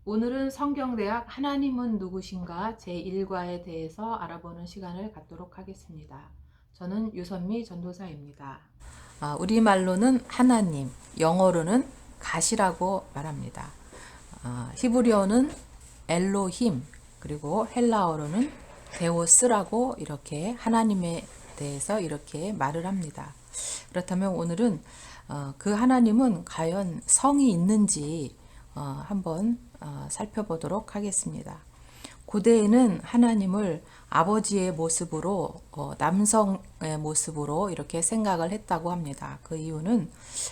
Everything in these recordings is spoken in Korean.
오늘은 성경대학 하나님은 누구신가 제1과에 대해서 알아보는 시간을 갖도록 하겠습니다. 저는 유선미 전도사입니다. 우리말로는 하나님, 영어로는 가시라고 말합니다. 히브리어는 엘로힘, 그리고 헬라어로는 데오스라고 이렇게 하나님에 대해서 이렇게 말을 합니다. 그렇다면 오늘은 그 하나님은 과연 성이 있는지 한번 살펴보도록 하겠습니다. 고대에는 하나님을 아버지의 모습으로 남성의 모습으로 이렇게 생각을 했다고 합니다. 그 이유는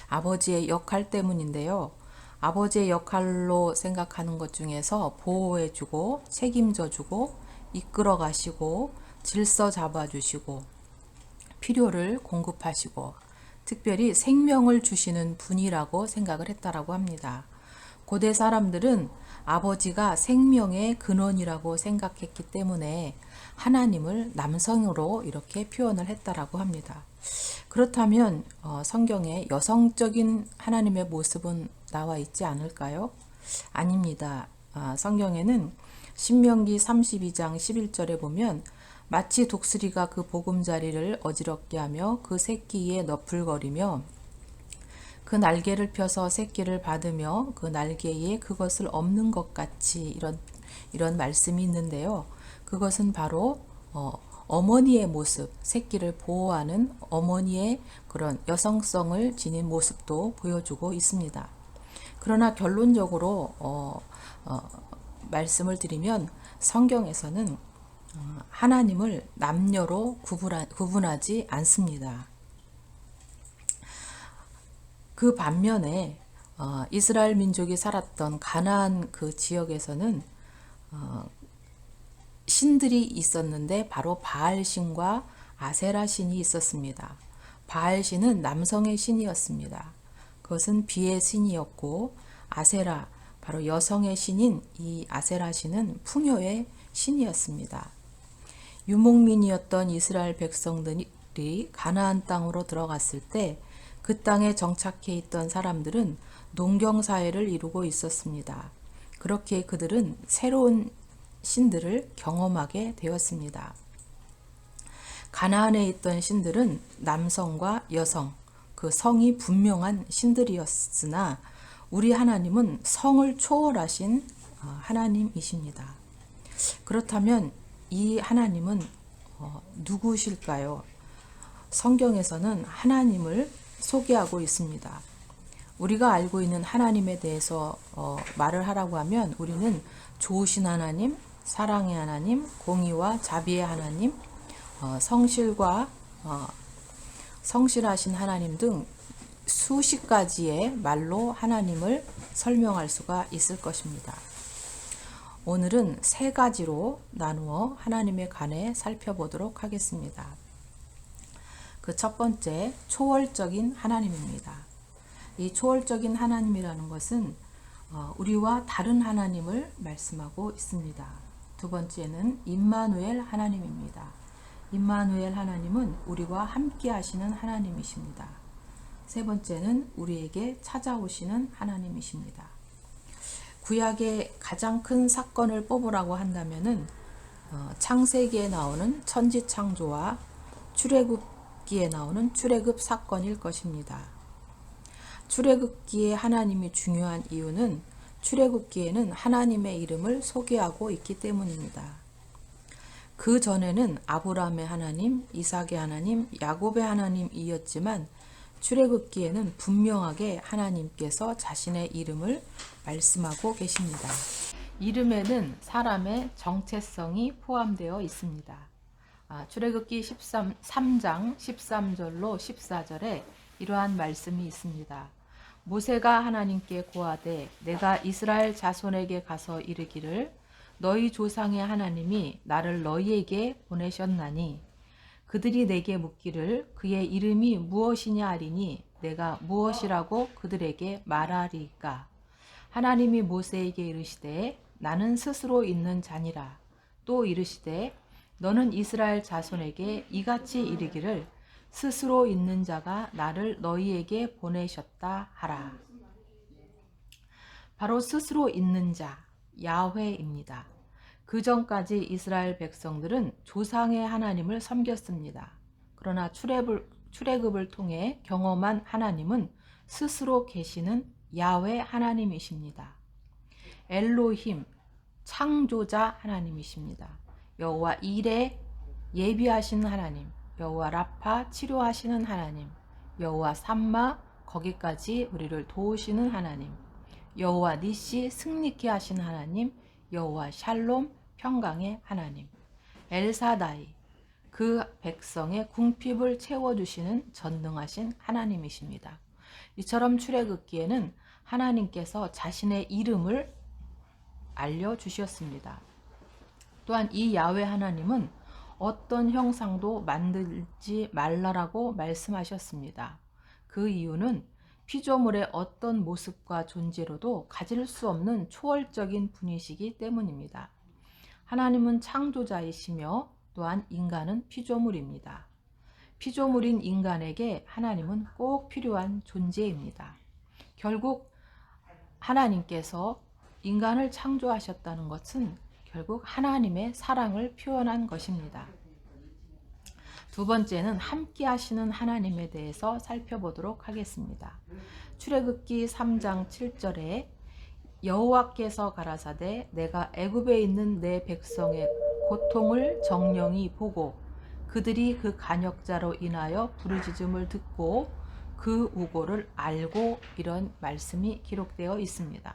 아버지의 역할 때문인데요. 아버지의 역할로 생각하는 것 중에서 보호해주고 책임져주고 이끌어 가시고 질서 잡아주시고 필요를 공급하시고 특별히 생명을 주시는 분이라고 생각을 했다라고 합니다. 고대 사람들은 아버지가 생명의 근원이라고 생각했기 때문에 하나님을 남성으로 이렇게 표현을 했다라고 합니다. 그렇다면 성경에 여성적인 하나님의 모습은 나와 있지 않을까요? 아닙니다. 성경에는 신명기 32장 11절에 보면 마치 독수리가 그 보금자리를 어지럽게 하며 그 새끼에 너풀거리며 그 날개를 펴서 새끼를 받으며 그 날개에 그것을 엎는 것 같이 이런 말씀이 있는데요. 그것은 바로 어머니의 모습, 새끼를 보호하는 어머니의 그런 여성성을 지닌 모습도 보여주고 있습니다. 그러나 결론적으로 말씀을 드리면 성경에서는 하나님을 남녀로 구분하지 않습니다. 그 반면에 이스라엘 민족이 살았던 가나안 그 지역에서는 신들이 있었는데 바로 바알 신과 아세라 신이 있었습니다. 바알 신은 남성의 신이었습니다. 그것은 비의 신이었고 아세라 바로 여성의 신인 이 아세라 신은 풍요의 신이었습니다. 유목민이었던 이스라엘 백성들이 가나안 땅으로 들어갔을 때 그 땅에 정착해 있던 사람들은 농경사회를 이루고 있었습니다. 그렇게 그들은 새로운 신들을 경험하게 되었습니다. 가나안에 있던 신들은 남성과 여성, 그 성이 분명한 신들이었으나 우리 하나님은 성을 초월하신 하나님이십니다. 그렇다면 이 하나님은 누구실까요? 성경에서는 하나님을 소개하고 있습니다. 우리가 알고 있는 하나님에 대해서 말을 하라고 하면 우리는 좋으신 하나님, 사랑의 하나님, 공의와 자비의 하나님, 성실과 성실하신 하나님 등 수십 가지의 말로 하나님을 설명할 수가 있을 것입니다. 오늘은 세 가지로 나누어 하나님에 관해 살펴보도록 하겠습니다. 그 첫 번째, 초월적인 하나님입니다. 이 초월적인 하나님이라는 것은 우리와 다른 하나님을 말씀하고 있습니다. 두 번째는 임마누엘 하나님입니다. 임마누엘 하나님은 우리와 함께 하시는 하나님이십니다. 세 번째는 우리에게 찾아오시는 하나님이십니다. 구약의 가장 큰 사건을 뽑으라고 한다면은 창세기에 나오는 천지창조와 출애굽기에 나오는 출애굽 사건일 것입니다. 출애굽기에 하나님이 중요한 이유는 출애굽기에는 하나님의 이름을 소개하고 있기 때문입니다. 그 전에는 아브라함의 하나님, 이삭의 하나님, 야곱의 하나님이었지만 출애굽기에는 분명하게 하나님께서 자신의 이름을 말씀하고 계십니다. 이름에는 사람의 정체성이 포함되어 있습니다. 출애굽기 3장 13절로 14절에 이러한 말씀이 있습니다. 모세가 하나님께 고하되 내가 이스라엘 자손에게 가서 이르기를 너희 조상의 하나님이 나를 너희에게 보내셨나니 그들이 내게 묻기를 그의 이름이 무엇이냐 하리니 내가 무엇이라고 그들에게 말하리까. 하나님이 모세에게 이르시되 나는 스스로 있는 자니라. 또 이르시되 너는 이스라엘 자손에게 이같이 이르기를 스스로 있는 자가 나를 너희에게 보내셨다 하라. 바로 스스로 있는 자, 야훼입니다. 그 전까지 이스라엘 백성들은 조상의 하나님을 섬겼습니다. 그러나 출애굽을 통해 경험한 하나님은 스스로 계시는 야훼 하나님이십니다. 엘로힘, 창조자 하나님이십니다. 여호와 이레, 예비하신 하나님, 여호와 라파, 치료하시는 하나님, 여호와 삼마, 거기까지 우리를 도우시는 하나님, 여호와 니시, 승리케 하신 하나님, 여호와 샬롬, 평강의 하나님, 엘사다이, 그 백성의 궁핍을 채워주시는 전능하신 하나님이십니다. 이처럼 출애굽기에는 하나님께서 자신의 이름을 알려주셨습니다. 또한 이 야훼 하나님은 어떤 형상도 만들지 말라라고 말씀하셨습니다. 그 이유는 피조물의 어떤 모습과 존재로도 가질 수 없는 초월적인 분이시기 때문입니다. 하나님은 창조자이시며 또한 인간은 피조물입니다. 피조물인 인간에게 하나님은 꼭 필요한 존재입니다. 결국 하나님께서 인간을 창조하셨다는 것은 결국 하나님의 사랑을 표현한 것입니다. 두 번째는 함께 하시는 하나님에 대해서 살펴보도록 하겠습니다. 출애굽기 3장 7절에 여호와께서 가라사대 내가 애굽에 있는 내 백성의 고통을 정령이 보고 그들이 그 간역자로 인하여 부르짖음을 듣고 그 우고를 알고, 이런 말씀이 기록되어 있습니다.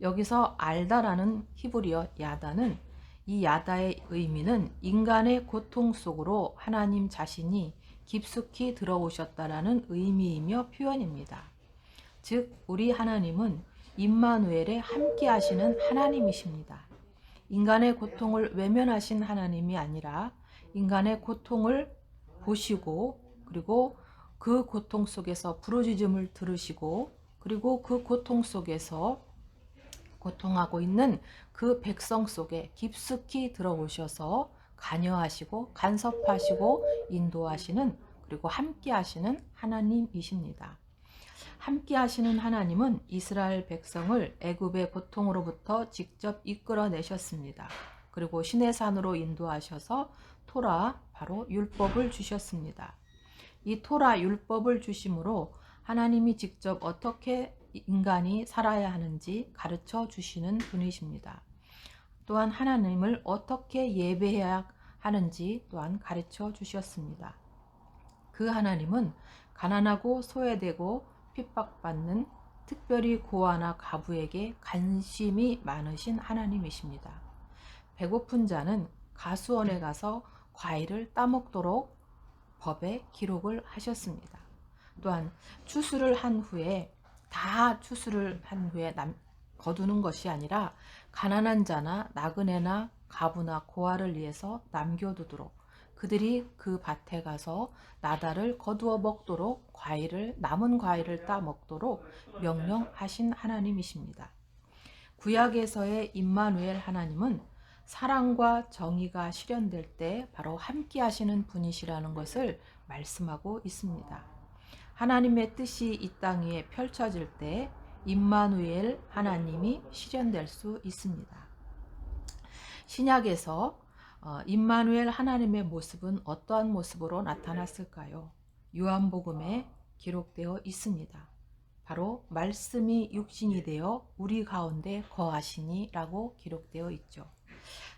여기서 알다라는 히브리어 야다는, 이 야다의 의미는 인간의 고통 속으로 하나님 자신이 깊숙이 들어오셨다라는 의미이며 표현입니다. 즉 우리 하나님은 임마누엘에 함께 하시는 하나님이십니다. 인간의 고통을 외면하신 하나님이 아니라 인간의 고통을 보시고, 그리고 그 고통 속에서 부르짖음을 들으시고, 그리고 그 고통 속에서 고통하고 있는 그 백성 속에 깊숙이 들어오셔서 관여하시고 간섭하시고 인도하시는, 그리고 함께 하시는 하나님이십니다. 함께 하시는 하나님은 이스라엘 백성을 애굽의 고통으로부터 직접 이끌어내셨습니다. 그리고 시내산으로 인도하셔서 토라, 바로 율법을 주셨습니다. 이 토라 율법을 주심으로 하나님이 직접 어떻게 인간이 살아야 하는지 가르쳐 주시는 분이십니다. 또한 하나님을 어떻게 예배해야 하는지 또한 가르쳐 주셨습니다. 그 하나님은 가난하고 소외되고 핍박받는 특별히 고아나 가부에게 관심이 많으신 하나님이십니다. 배고픈 자는 가수원에 가서 과일을 따먹도록 법에 기록을 하셨습니다. 또한 추수를 한 후에 거두는 것이 아니라 가난한 자나 나그네나 가부나 고아를 위해서 남겨두도록, 그들이 그 밭에 가서 나달을 거두어 먹도록 남은 과일을 따 먹도록 명령하신 하나님이십니다. 구약에서의 임마누엘 하나님은 사랑과 정의가 실현될 때 바로 함께 하시는 분이시라는 것을 말씀하고 있습니다. 하나님의 뜻이 이 땅 위에 펼쳐질 때 임마누엘 하나님이 실현될 수 있습니다. 신약에서 임마누엘 하나님의 모습은 어떠한 모습으로 나타났을까요? 요한복음에 기록되어 있습니다. 바로 말씀이 육신이 되어 우리 가운데 거하시니 라고 기록되어 있죠.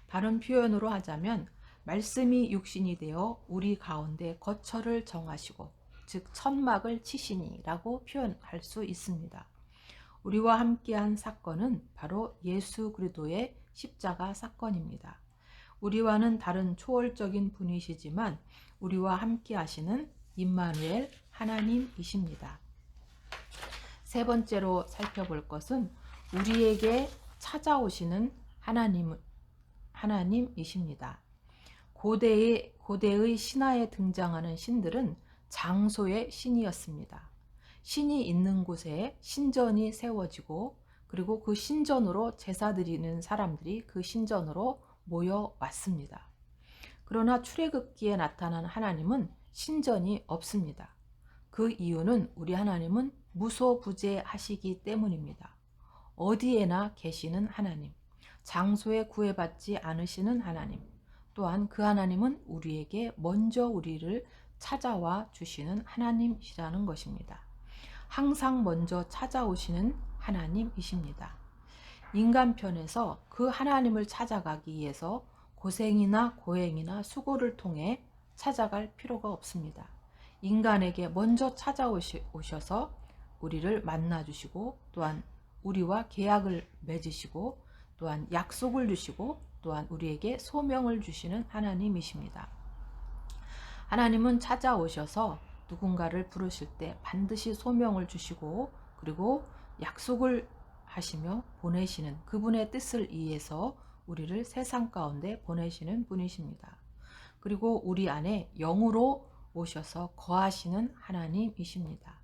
다른 표현으로 하자면 말씀이 육신이 되어 우리 가운데 거처를 정하시고, 즉 천막을 치시니 라고 표현할 수 있습니다. 우리와 함께한 사건은 바로 예수 그리스도의 십자가 사건입니다. 우리와는 다른 초월적인 분이시지만 우리와 함께 하시는 임마누엘 하나님이십니다. 세 번째로 살펴볼 것은 우리에게 찾아오시는 하나님이십니다. 고대의 신화에 등장하는 신들은 장소의 신이었습니다. 신이 있는 곳에 신전이 세워지고, 그리고 그 신전으로 제사 드리는 사람들이 그 신전으로 모여왔습니다. 그러나 출애굽기에 나타난 하나님은 신전이 없습니다. 그 이유는 우리 하나님은 무소부재하시기 때문입니다. 어디에나 계시는 하나님, 장소에 구애받지 않으시는 하나님, 또한 그 하나님은 우리에게 먼저 우리를 찾아와 주시는 하나님이시라는 것입니다. 항상 먼저 찾아오시는 하나님이십니다. 인간 편에서 그 하나님을 찾아가기 위해서 고생이나 고행이나 수고를 통해 찾아갈 필요가 없습니다. 인간에게 먼저 찾아오셔서 우리를 만나주시고, 또한 우리와 계약을 맺으시고, 또한 약속을 주시고, 또한 우리에게 소명을 주시는 하나님이십니다. 하나님은 찾아오셔서 누군가를 부르실 때 반드시 소명을 주시고, 그리고 약속을 하시며 보내시는 그분의 뜻을 이해해서 우리를 세상 가운데 보내시는 분이십니다. 그리고 우리 안에 영으로 오셔서 거하시는 하나님이십니다.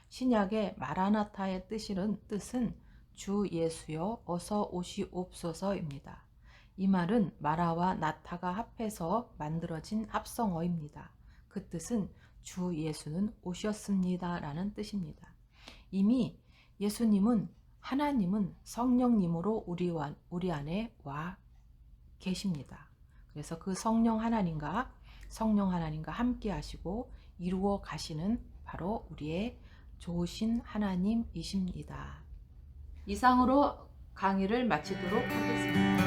신약의 마라나타의 뜻은 주 예수여 어서 오시옵소서입니다. 이 말은 마라와 나타가 합해서 만들어진 합성어입니다. 그 뜻은 주 예수는 오셨습니다 라는 뜻입니다. 이미 예수님은, 하나님은 성령님으로 우리 안에 와 계십니다. 그래서 그 성령 하나님과 함께 하시고 이루어 가시는 바로 우리의 좋으신 하나님이십니다. 이상으로 강의를 마치도록 하겠습니다.